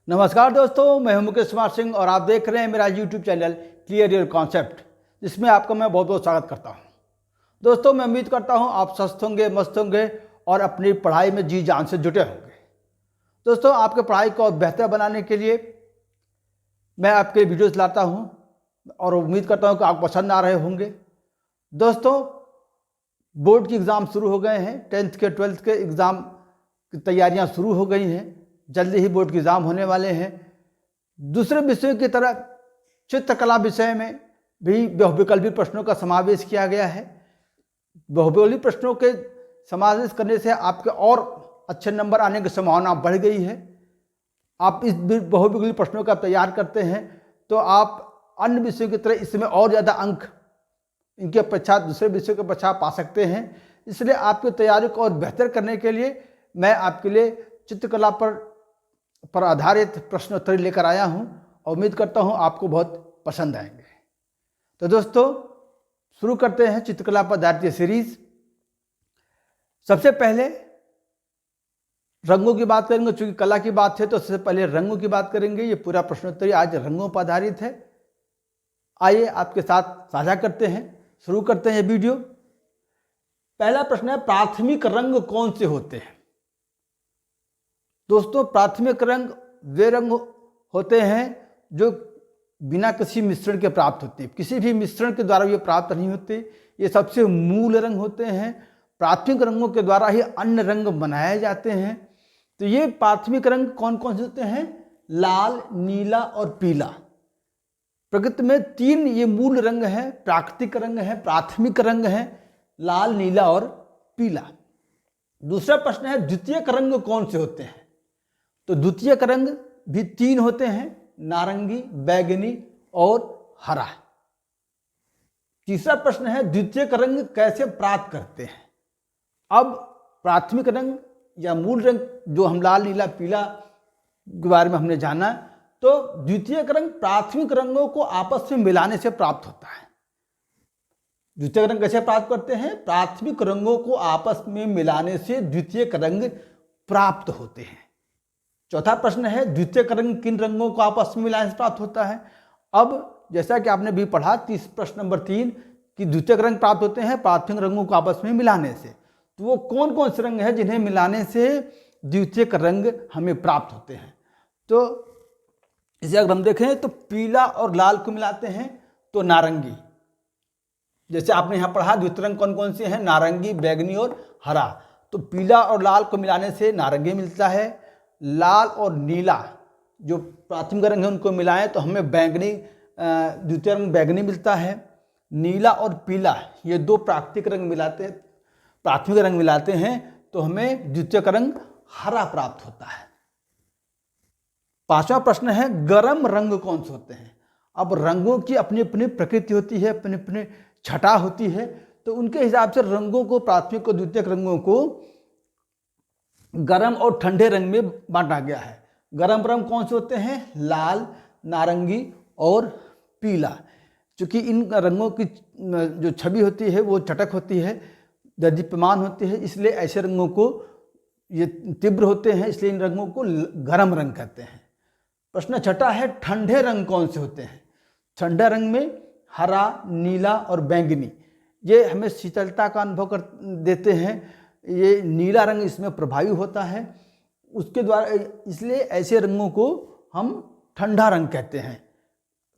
नमस्कार दोस्तों, मैं हूं मुकेश कुमार सिंह और आप देख रहे हैं मेरा YouTube channel clear your concept, जिसमें आपका मैं बहुत बहुत स्वागत करता हूं। दोस्तों, मैं उम्मीद करता हूं आप स्वस्थ होंगे, मस्त होंगे और अपनी पढ़ाई में जी जान से जुटे होंगे। दोस्तों, आपके पढ़ाई को और बेहतर बनाने के लिए मैं आपके वीडियोज़ लाता हूँ और उम्मीद करता हूँ कि आपको पसंद आ रहे होंगे। दोस्तों, बोर्ड की एग्ज़ाम शुरू हो गए हैं, 10th के 12th के एग्ज़ाम की तैयारियाँ शुरू हो गई हैं। जल्दी ही बोर्ड के एग्ज़ाम होने वाले हैं। दूसरे विषयों की तरह चित्रकला विषय में भी बहुविकल्पी प्रश्नों का समावेश किया गया है। बहुविकल्पी प्रश्नों के समावेश करने से आपके और अच्छे नंबर आने की संभावना बढ़ गई है। आप इस बहुविकल्पी प्रश्नों का तैयार करते हैं तो आप अन्य विषयों की तरह इसमें और ज़्यादा अंक इनके अपेक्षा दूसरे विषयों की अपेक्षा पा सकते हैं। इसलिए आपकी तैयारी को और बेहतर करने के लिए मैं आपके लिए चित्रकला पर आधारित प्रश्नोत्तरी लेकर आया हूं और उम्मीद करता हूं आपको बहुत पसंद आएंगे। तो दोस्तों, शुरू करते हैं चित्रकला पर आधारित सीरीज। सबसे पहले रंगों की बात करेंगे। चूंकि कला की बात है तो सबसे पहले रंगों की बात करेंगे। ये पूरा प्रश्नोत्तरी आज रंगों पर आधारित है। आइए आपके साथ साझा करते हैं, शुरू करते हैं ये वीडियो। पहला प्रश्न है, प्राथमिक रंग कौन से होते हैं? दोस्तों, प्राथमिक रंग वे रंग होते हैं जो बिना किसी मिश्रण के प्राप्त होते हैं। किसी भी मिश्रण के द्वारा ये प्राप्त नहीं होते। ये सबसे मूल रंग होते हैं। प्राथमिक रंगों के द्वारा ही अन्य रंग बनाए जाते हैं। तो ये प्राथमिक रंग कौन कौन से होते हैं? लाल, नीला और पीला। प्रकृति में तीन ये मूल रंग हैं। प्राकृतिक रंग है, प्राथमिक रंग है, लाल, नीला और पीला। दूसरा प्रश्न है, द्वितीयक रंग कौन से होते हैं? तो द्वितीयक रंग भी तीन होते हैं, नारंगी, बैंगनी और हरा। तीसरा प्रश्न है, द्वितीयक रंग कैसे प्राप्त करते हैं? अब प्राथमिक रंग या मूल रंग जो हम लाल, नीला, पीला के बारे में हमने जाना, तो द्वितीयक रंग प्राथमिक रंगों को आपस में मिलाने से प्राप्त होता है। द्वितीयक रंग कैसे प्राप्त करते हैं? प्राथमिक रंगों को आपस में मिलाने से द्वितीयक रंग प्राप्त होते हैं। चौथा प्रश्न है, द्वितीयक रंग किन रंगों को आपस में मिलाने से प्राप्त होता है? अब जैसा कि आपने भी पढ़ा प्रश्न नंबर 3 कि द्वितीयक रंग प्राप्त होते हैं प्राथमिक रंगों को आपस में मिलाने से। तो वो कौन कौन से रंग हैं जिन्हें मिलाने से द्वितीयक रंग हमें प्राप्त होते हैं? तो इसे अगर हम देखें तो पीला और लाल को मिलाते हैं तो नारंगी। जैसे आपने यहाँ पढ़ा द्वितीयक रंग कौन कौन से हैं? नारंगी, बैंगनी और हरा। तो पीला और लाल को मिलाने से नारंगी मिलता है। लाल और नीला जो प्राथमिक रंग है उनको मिलाएं तो हमें बैंगनी, द्वितीय रंग बैंगनी मिलता है। नीला और पीला ये दो प्राकृतिक रंग मिलाते हैं, प्राथमिक रंग मिलाते हैं तो हमें द्वितीयक रंग हरा प्राप्त होता है। पांचवा प्रश्न है, गर्म रंग कौन से होते हैं? अब रंगों की अपनी अपनी प्रकृति होती है, अपनी अपनी छटा होती है। तो उनके हिसाब से रंगों को, प्राथमिक और द्वितीयक रंगों को गर्म और ठंडे रंग में बांटा गया है। गर्म रंग कौन से होते हैं? लाल, नारंगी और पीला। क्योंकि इन रंगों की जो छवि होती है वो चटक होती है, दीप्यमान होती है, इसलिए ऐसे रंगों को ये तीव्र होते हैं, इसलिए इन रंगों को गर्म रंग कहते हैं। प्रश्न छठा है, ठंडे रंग कौन से होते हैं? ठंडे रंग में हरा, नीला और बैंगनी ये हमें शीतलता का अनुभव देते हैं। ये नीला रंग इसमें प्रभावी होता है उसके द्वारा, इसलिए ऐसे रंगों को हम ठंडा रंग कहते हैं।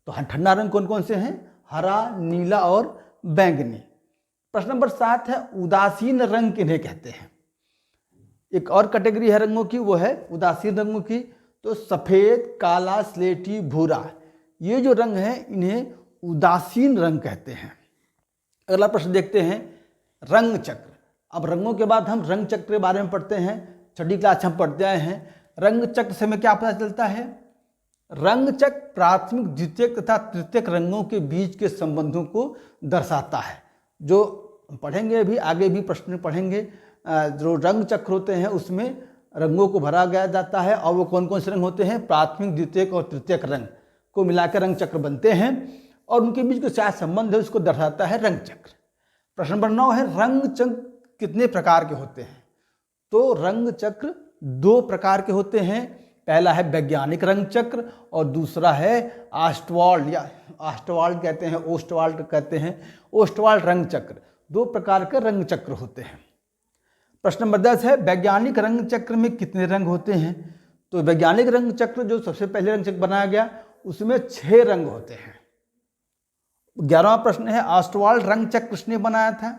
तो ठंडा रंग कौन कौन से हैं? हरा, नीला और बैंगनी। प्रश्न नंबर 7 है, उदासीन रंग किन्हें कहते हैं? एक और कैटेगरी है रंगों की, वो है उदासीन रंगों की। तो सफ़ेद, काला, स्लेटी, भूरा ये जो रंग हैं इन्हें उदासीन रंग कहते हैं। अगला प्रश्न देखते हैं, रंग चक्र। अब रंगों के बाद हम रंग चक्र के बारे में पढ़ते हैं। छठी क्लास हम पढ़ते आए हैं। रंग चक्र से हमें क्या पता चलता है? रंग चक्र प्राथमिक, द्वितीयक तथा तृतीयक रंगों के बीच के संबंधों को दर्शाता है। जो पढ़ेंगे अभी आगे भी प्रश्न पढ़ेंगे, जो रंग चक्र होते हैं उसमें रंगों को भरा गया जाता है और वो कौन कौन से रंग होते हैं? प्राथमिक, द्वितीयक और तृतीयक रंग को मिलाकर रंग चक्र बनते हैं और उनके बीच जो क्या संबंध है उसको दर्शाता है रंग चक्र। प्रश्न नंबर 9 है, रंग चक्र कितने प्रकार के होते हैं? तो रंग चक्र 2 प्रकार के होते हैं। पहला है वैज्ञानिक रंग चक्र और दूसरा है ऑस्टवाल्ड या ऑस्टवाल्ड कहते हैं, ओस्टवाल्ड कहते हैं, ओस्टवाल्ड रंग चक्र। 2 प्रकार के रंग चक्र होते हैं। प्रश्न नंबर 10 है वैज्ञानिक रंग चक्र में कितने रंग होते हैं? तो वैज्ञानिक रंग चक्र जो सबसे पहले रंग चक्र बनाया गया उसमें 6 रंग होते हैं। 11वां प्रश्न है ऑस्टवाल्ड रंग चक्र किसने बनाया था?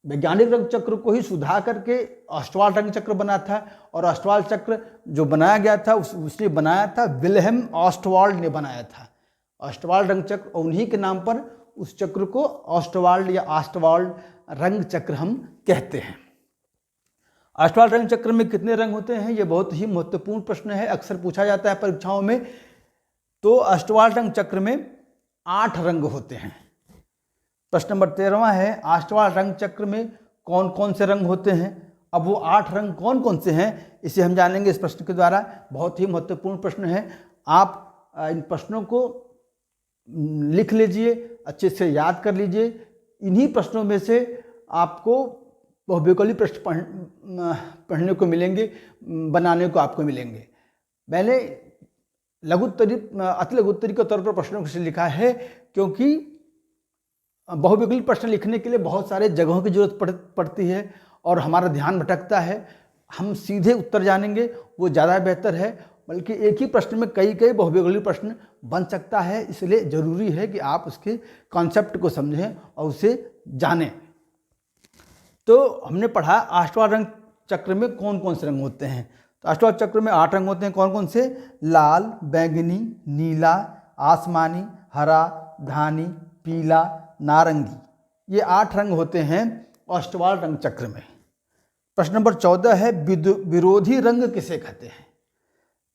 वैज्ञानिक रंग चक्र को ही सुधार करके ऑस्टवाल्ड रंग चक्र बना था और ऑस्टवाल्ड चक्र जो बनाया गया था उसने बनाया था विल्हेम ऑस्टवाल्ड ने बनाया था। ऑस्टवाल्ड रंग चक्र, उन्हीं के नाम पर उस चक्र को ऑस्टवाल्ड या ऑस्टवाल्ड रंग चक्र हम कहते हैं। ऑस्टवाल्ड रंग चक्र में कितने रंग होते हैं? ये बहुत ही महत्वपूर्ण प्रश्न है, अक्सर पूछा जाता है परीक्षाओं में। तो ऑस्टवाल्ड रंग चक्र में 8 रंग होते हैं। प्रश्न नंबर 13वां है ऑस्टवाल्ड रंग चक्र में कौन कौन से रंग होते हैं? अब वो 8 रंग कौन कौन से हैं इसे हम जानेंगे इस प्रश्न के द्वारा। बहुत ही महत्वपूर्ण प्रश्न है, आप इन प्रश्नों को लिख लीजिए, अच्छे से याद कर लीजिए। इन्हीं प्रश्नों में से आपको बहुविकल्पी प्रश्न पढ़ने को मिलेंगे, बनाने को आपको मिलेंगे। मैंने लघुत्तरी अति लघुत्तरी के तौर पर प्रश्नों को लिखा है क्योंकि बहुविकल्पी प्रश्न लिखने के लिए बहुत सारे जगहों की जरूरत पड़ती है और हमारा ध्यान भटकता है। हम सीधे उत्तर जानेंगे वो ज़्यादा बेहतर है, बल्कि एक ही प्रश्न में कई बहुविकल्पी प्रश्न बन सकता है। इसलिए ज़रूरी है कि आप उसके कॉन्सेप्ट को समझें और उसे जानें। तो हमने पढ़ा ऑस्टवाल्ड रंग चक्र में कौन कौन से रंग होते हैं। तो ऑस्टवाल्ड चक्र में 8 रंग होते हैं। कौन कौन से? लाल, बैंगनी, नीला, आसमानी, हरा, धानी, पीला, नारंगी। ये 8 रंग होते हैं ऑस्टवाल्ड रंग चक्र में। प्रश्न नंबर 14 है विरोधी रंग किसे कहते हैं?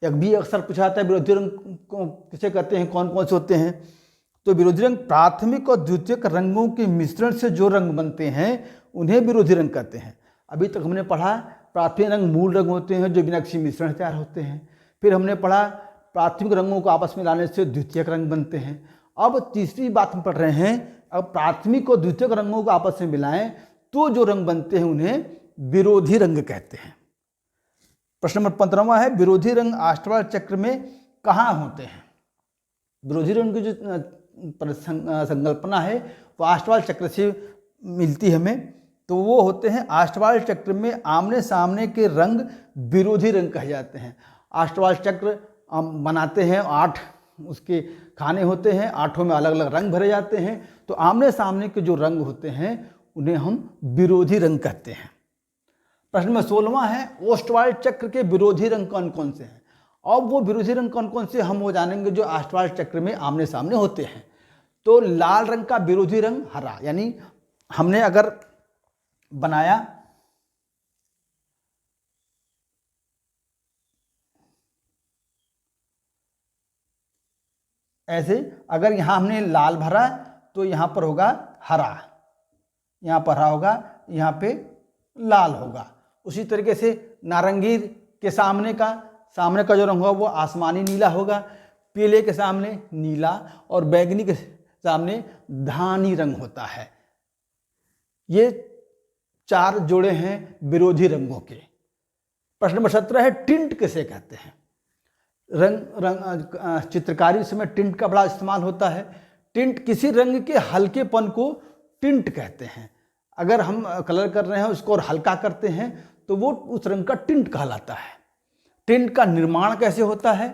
एक भी अक्सर पूछा जाता है विरोधी रंग को किसे कहते हैं, कौन कौन से होते हैं? तो विरोधी रंग प्राथमिक और द्वितीयक रंगों के मिश्रण से जो रंग बनते हैं उन्हें विरोधी रंग कहते हैं। अभी तक हमने पढ़ा प्राथमिक रंग मूल रंग होते हैं जो बिना किसी मिश्रण तैयार होते हैं। फिर हमने पढ़ा प्राथमिक रंगों को आपस में लाने से द्वितीयक रंग बनते हैं। अब तीसरी बात हम पढ़ रहे हैं, अब प्राथमिक और द्वितीयक रंगों को आपस में मिलाएं तो जो रंग बनते हैं उन्हें विरोधी रंग कहते हैं। प्रश्न नंबर 15वां है विरोधी रंग ऑस्टवाल्ड चक्र में कहाँ होते हैं? विरोधी रंग की जो संकल्पना है वो ऑस्टवाल्ड चक्र से मिलती है हमें। तो वो होते हैं ऑस्टवाल्ड चक्र में आमने सामने के रंग विरोधी रंग कहे जाते हैं। ऑस्टवाल्ड चक्र बनाते हैं, 8 उसके खाने होते हैं, 8 में अलग अलग रंग भरे जाते हैं। तो आमने सामने के जो रंग होते हैं उन्हें हम विरोधी रंग कहते हैं। प्रश्न में 16वां है ऑस्टवाल्ड चक्र के विरोधी रंग कौन कौन से हैं? अब वो विरोधी रंग कौन कौन से हम वो जानेंगे जो ऑस्टवाल्ड चक्र में आमने सामने होते हैं। तो लाल रंग का विरोधी रंग हरा, यानी हमने अगर बनाया ऐसे, अगर यहाँ हमने लाल भरा तो यहाँ पर होगा हरा, यहाँ पर हरा होगा, यहाँ पे लाल होगा। उसी तरीके से नारंगी के सामने का जो रंग होगा वो आसमानी नीला होगा, पीले के सामने नीला और बैंगनी के सामने धानी रंग होता है। ये 4 जोड़े हैं विरोधी रंगों के। प्रश्न नंबर 17 है टिंट किसे कहते हैं? चित्रकारी समय टिंट का बड़ा इस्तेमाल होता है। टिंट किसी रंग के हल्केपन को टिंट कहते हैं। अगर हम कलर कर रहे हैं उसको और हल्का करते हैं तो वो उस रंग का टिंट कहलाता है। टिंट का निर्माण कैसे होता है?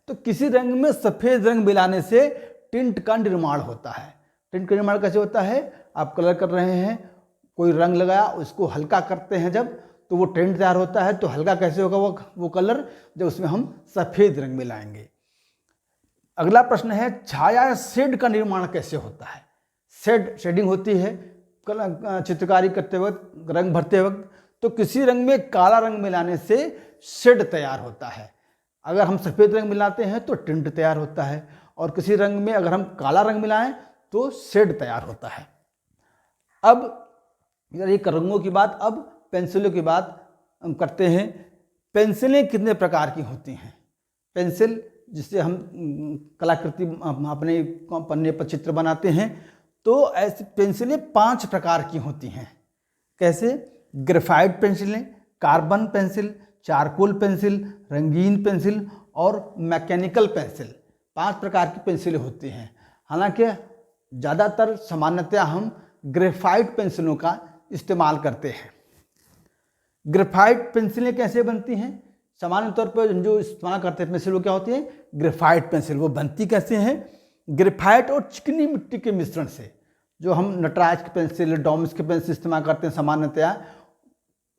तो किसी रंग में सफ़ेद रंग मिलाने से टिंट का निर्माण होता है। टिंट का निर्माण कैसे होता है? आप कलर कर रहे हैं, कोई रंग लगाया, उसको हल्का करते हैं जब, तो वो टिंट तैयार होता है। तो हल्का कैसे होगा वो कलर? जब उसमें हम सफ़ेद रंग मिलाएंगे। अगला प्रश्न है छाया शेड का निर्माण कैसे होता है? शेडिंग होती है चित्रकारी करते वक्त, रंग भरते वक्त। तो किसी रंग में काला रंग मिलाने से शेड तैयार होता है। अगर हम सफ़ेद रंग मिलाते हैं तो टिंट तैयार होता है, और किसी रंग में अगर हम काला रंग मिलाएं तो शेड तैयार होता है। अब एक रंगों की बात, अब पेंसिलों की बात हम करते हैं। पेंसिलें कितने प्रकार की होती हैं? पेंसिल जिससे हम कलाकृति अपने पन्ने पर चित्र बनाते हैं, तो ऐसी पेंसिलें 5 प्रकार की होती हैं। कैसे? ग्रेफाइट पेंसिलें, कार्बन पेंसिल, चारकोल पेंसिल, रंगीन पेंसिल और मैकेनिकल पेंसिल, 5 प्रकार की पेंसिलें होती हैं। हालांकि ज़्यादातर सामान्यतया हम ग्रेफाइट पेंसिलों का इस्तेमाल करते हैं। ग्रेफाइट पेंसिलें कैसे बनती हैं? सामान्य तौर पर जो इस्तेमाल करते हैं पेंसिल वो क्या होती है? Graphite pencil. वो बनती कैसे हैं? ग्रेफाइट और चिकनी मिट्टी के मिश्रण से। जो हम नटराज की पेंसिल, डोम्स की पेंसिल इस्तेमाल करते हैं सामान्यतया,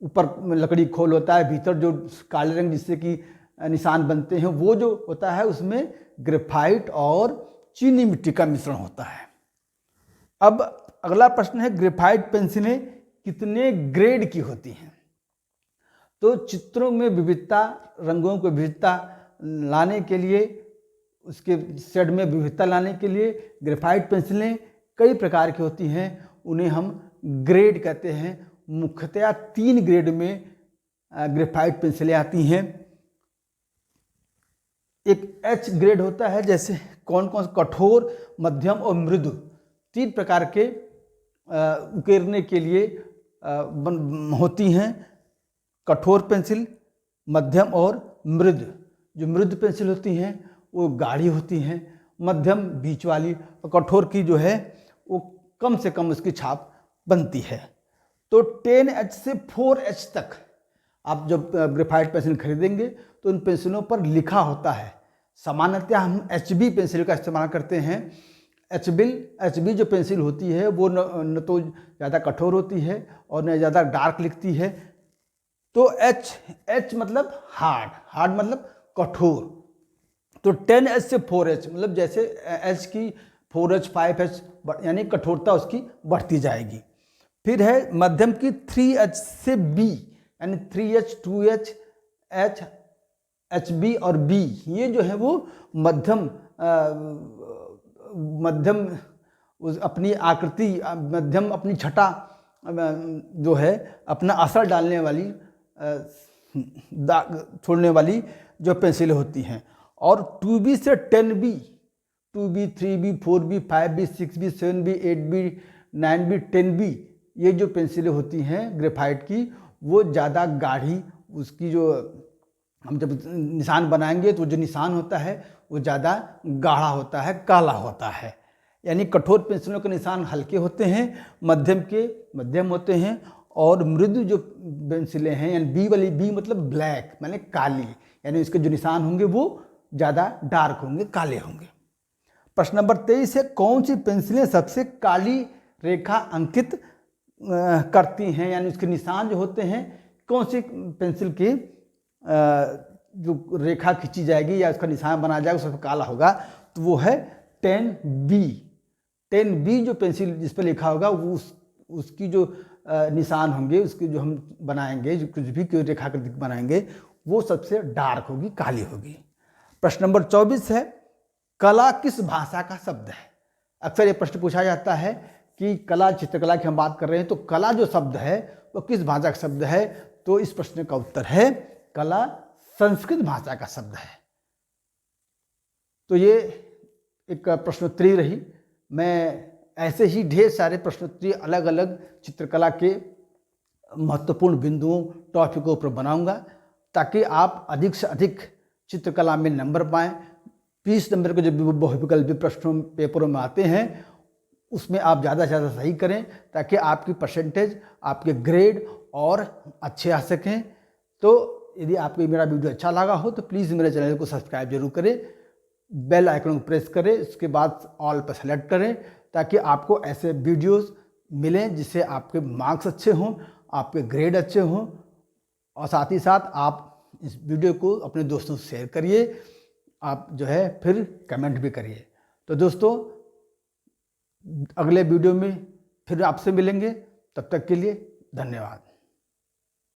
ऊपर लकड़ी खोल होता है, भीतर जो काले रंग जिससे कि निशान बनते हैं वो जो होता है उसमें ग्रेफाइट और चीनी मिट्टी का मिश्रण होता है। अब अगला प्रश्न है, ग्रेफाइट पेंसिलें कितने ग्रेड की होती हैं? तो चित्रों में विविधता, रंगों को विविधता लाने के लिए, उसके शेड में विविधता लाने के लिए ग्रेफाइट पेंसिलें कई प्रकार की होती हैं। उन्हें हम ग्रेड कहते हैं। मुख्यतया 3 ग्रेड में ग्रेफाइट पेंसिलें आती हैं। एक एच ग्रेड होता है, जैसे कौन कौन से? कठोर, मध्यम और मृदु। 3 प्रकार के उकेरने के लिए होती हैं। कठोर पेंसिल, मध्यम और मृदु। जो मृदु पेंसिल होती हैं वो गाढ़ी होती हैं, मध्यम बीच वाली, और कठोर की जो है वो कम से कम उसकी छाप बनती है। तो 10H से 4H तक आप जब ग्रेफाइट पेंसिल खरीदेंगे तो उन पेंसिलों पर लिखा होता है। सामान्यतः हम HB पेंसिल का इस्तेमाल करते हैं। HB जो पेंसिल होती है वो न तो ज़्यादा कठोर होती है और न ज़्यादा डार्क लिखती है। तो H मतलब हार्ड मतलब कठोर। तो 10H से 4H मतलब जैसे H की 4H 5H यानी कठोरता उसकी बढ़ती जाएगी। फिर है मध्यम की 3H से B यानी 3H, 2H, H, HB और B। ये जो है वो मध्यम अपनी आकृति, मध्यम अपनी छटा जो है अपना असर डालने वाली, छोड़ने वाली जो पेंसिलें होती हैं। और 2B से 10B, 2B, 3B, 4B, 5B, 6B, 7B, 8B, 9B, 10B, ये जो पेंसिलें होती हैं ग्रेफाइट की वो ज़्यादा गाढ़ी, उसकी जो हम जब निशान बनाएंगे तो जो निशान होता है वो ज़्यादा गाढ़ा होता है, काला होता है। यानी कठोर पेंसिलों के निशान हल्के होते हैं, मध्यम के मध्यम होते हैं, और मृदु जो पेंसिलें हैं यानी बी वाली, बी मतलब ब्लैक माने काली, यानी इसके जो निशान होंगे वो ज़्यादा डार्क होंगे, काले होंगे। प्रश्न नंबर 23 है, कौन सी पेंसिलें सबसे काली रेखा अंकित करती हैं? यानी उसके निशान जो होते हैं, कौन सी पेंसिल की जो रेखा खींची जाएगी या उसका निशान बनाया जाएगा उसका काला होगा? तो वो है 10B। 10B जो पेंसिल जिस पर लिखा होगा वो उसकी जो निशान होंगे, उसकी जो हम बनाएंगे, जो कुछ भी कोई रेखाकृति बनाएंगे वो सबसे डार्क होगी, काली होगी। प्रश्न नंबर 24 है, कला किस भाषा का शब्द है? अक्सर ये प्रश्न पूछा जाता है कि कला, चित्रकला की हम बात कर रहे हैं तो कला जो शब्द है वो किस भाषा का शब्द है? तो इस प्रश्न का उत्तर है कला संस्कृत भाषा का शब्द है। तो ये एक प्रश्नोत्तरी रही। मैं ऐसे ही ढेर सारे प्रश्नोत्तरी अलग अलग चित्रकला के महत्वपूर्ण बिंदुओं, टॉपिकों पर बनाऊंगा ताकि आप अधिक से अधिक चित्रकला में नंबर पाएँ। 20 नंबर के जो बहुविकल्पी प्रश्नों पेपरों में आते हैं उसमें आप ज़्यादा से ज़्यादा सही करें ताकि आपकी परसेंटेज, आपके ग्रेड और अच्छे आ सकें। तो यदि आपको मेरा वीडियो अच्छा लगा हो तो प्लीज़ मेरे चैनल को सब्सक्राइब जरूर करें, बेल आइकन को प्रेस करें, उसके बाद ऑल पर सेलेक्ट करें ताकि आपको ऐसे वीडियोस मिलें जिससे आपके मार्क्स अच्छे हों, आपके ग्रेड अच्छे हों, और साथ ही साथ आप इस वीडियो को अपने दोस्तों से शेयर करिए, आप जो है फिर कमेंट भी करिए। तो दोस्तों अगले वीडियो में फिर आपसे मिलेंगे, तब तक के लिए धन्यवाद।